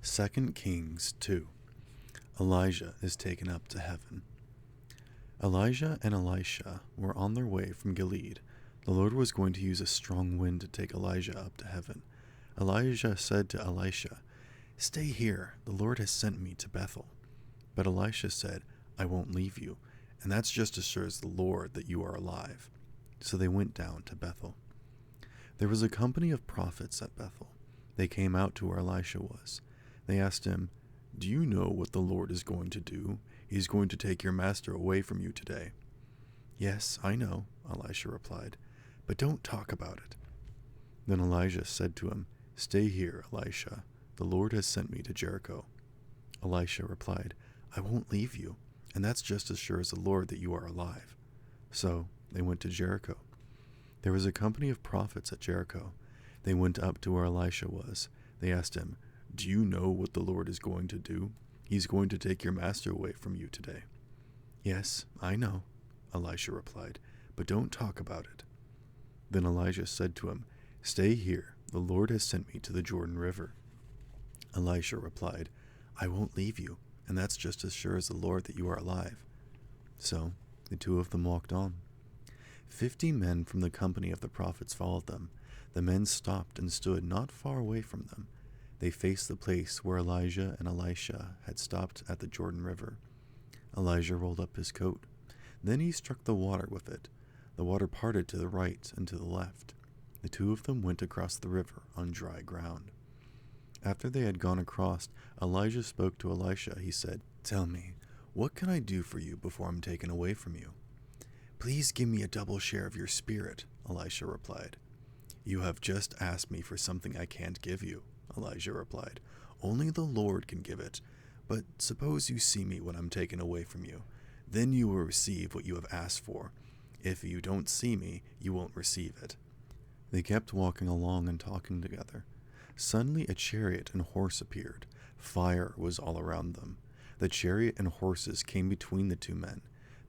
2 Kings 2. Elijah is taken up to heaven. Elijah and Elisha were on their way from Gilead. The Lord was going to use a strong wind to take Elijah up to heaven. Elijah said to Elisha, "Stay here, the Lord has sent me to Bethel." But Elisha said, "I won't leave you, and that's just as sure as the Lord that you are alive." So they went down to Bethel. There was a company of prophets at Bethel. They came out to where Elisha was. They asked him, "Do you know what the Lord is going to do? He's going to take your master away from you today." "Yes, I know," Elisha replied, "but don't talk about it." Then Elijah said to him, "Stay here, Elisha. The Lord has sent me to Jericho." Elisha replied, "I won't leave you, and that's just as sure as the Lord that you are alive." So they went to Jericho. There was a company of prophets at Jericho. They went up to where Elisha was. They asked him, "Do you know what the Lord is going to do? He's going to take your master away from you today." "Yes, I know," Elisha replied, "but don't talk about it." Then Elijah said to him, "Stay here. The Lord has sent me to the Jordan River." Elisha replied, "I won't leave you, and that's just as sure as the Lord that you are alive." So the two of them walked on. 50 men from the company of the prophets followed them. The men stopped and stood not far away from them. They faced the place where Elijah and Elisha had stopped at the Jordan River. Elijah rolled up his coat. Then he struck the water with it. The water parted to the right and to the left. The two of them went across the river on dry ground. After they had gone across, Elijah spoke to Elisha. He said, "Tell me, what can I do for you before I'm taken away from you?" "Please give me a double share of your spirit," Elisha replied. "You have just asked me for something I can't give you," Elijah replied. "Only the Lord can give it. But suppose you see me when I'm taken away from you. Then you will receive what you have asked for. If you don't see me, you won't receive it." They kept walking along and talking together. Suddenly a chariot and horse appeared. Fire was all around them. The chariot and horses came between the two men.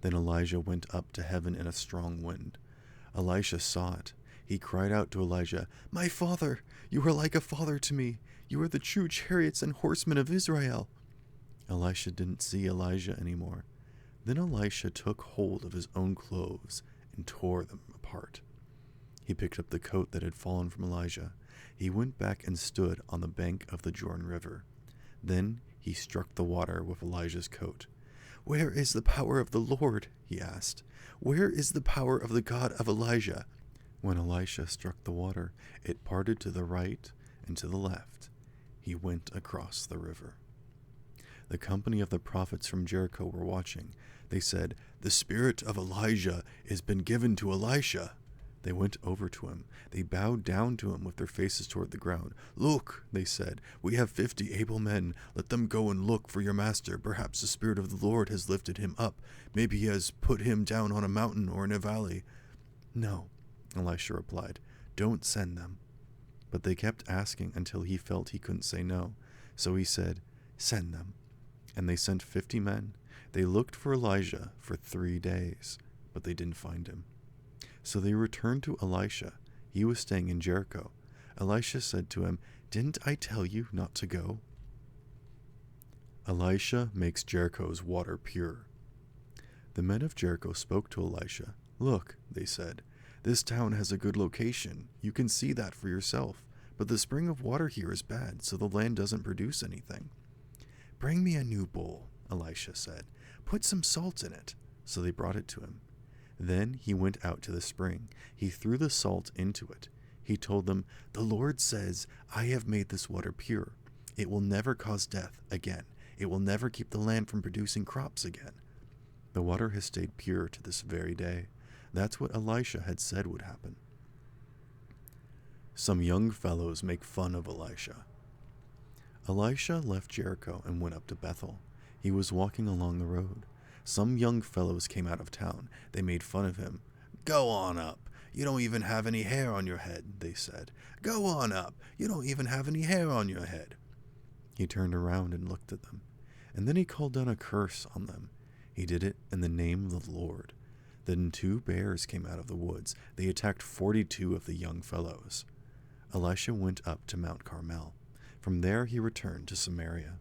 Then Elijah went up to heaven in a strong wind. Elisha saw it. He cried out to Elijah, "My father, you are like a father to me. You are the true chariots and horsemen of Israel." Elisha didn't see Elijah anymore. Then Elisha took hold of his own clothes and tore them apart. He picked up the coat that had fallen from Elijah. He went back and stood on the bank of the Jordan River. Then he struck the water with Elijah's coat. "Where is the power of the Lord?" he asked. "Where is the power of the God of Elijah?" When Elisha struck the water, it parted to the right and to the left. He went across the river. The company of the prophets from Jericho were watching. They said, "The spirit of Elijah has been given to Elisha." They went over to him. They bowed down to him with their faces toward the ground. "Look," they said, "we have 50 able men. Let them go and look for your master. Perhaps the Spirit of the Lord has lifted him up. Maybe he has put him down on a mountain or in a valley." "No," Elisha replied, "don't send them." But they kept asking until he felt he couldn't say no. So he said, "Send them." And they sent 50 men. They looked for Elijah for 3 days, but they didn't find him. So they returned to Elisha. He was staying in Jericho. Elisha said to him, "Didn't I tell you not to go?" Elisha makes Jericho's water pure. The men of Jericho spoke to Elisha. "Look," they said, "this town has a good location. You can see that for yourself. But the spring of water here is bad, so the land doesn't produce anything." "Bring me a new bowl," Elisha said. "Put some salt in it." So they brought it to him. Then he went out to the spring. He threw the salt into it. He told them, "The Lord says, I have made this water pure. It will never cause death again. It will never keep the land from producing crops again." The water has stayed pure to this very day. That's what Elisha had said would happen. Some young fellows make fun of Elisha. Elisha left Jericho and went up to Bethel. He was walking along the road. Some young fellows came out of town. They made fun of him. "Go on up. You don't even have any hair on your head," they said. "Go on up. You don't even have any hair on your head." He turned around and looked at them, and then he called down a curse on them. He did it in the name of the Lord. Then 2 bears came out of the woods. They attacked 42 of the young fellows. Elisha went up to Mount Carmel. From there he returned to Samaria.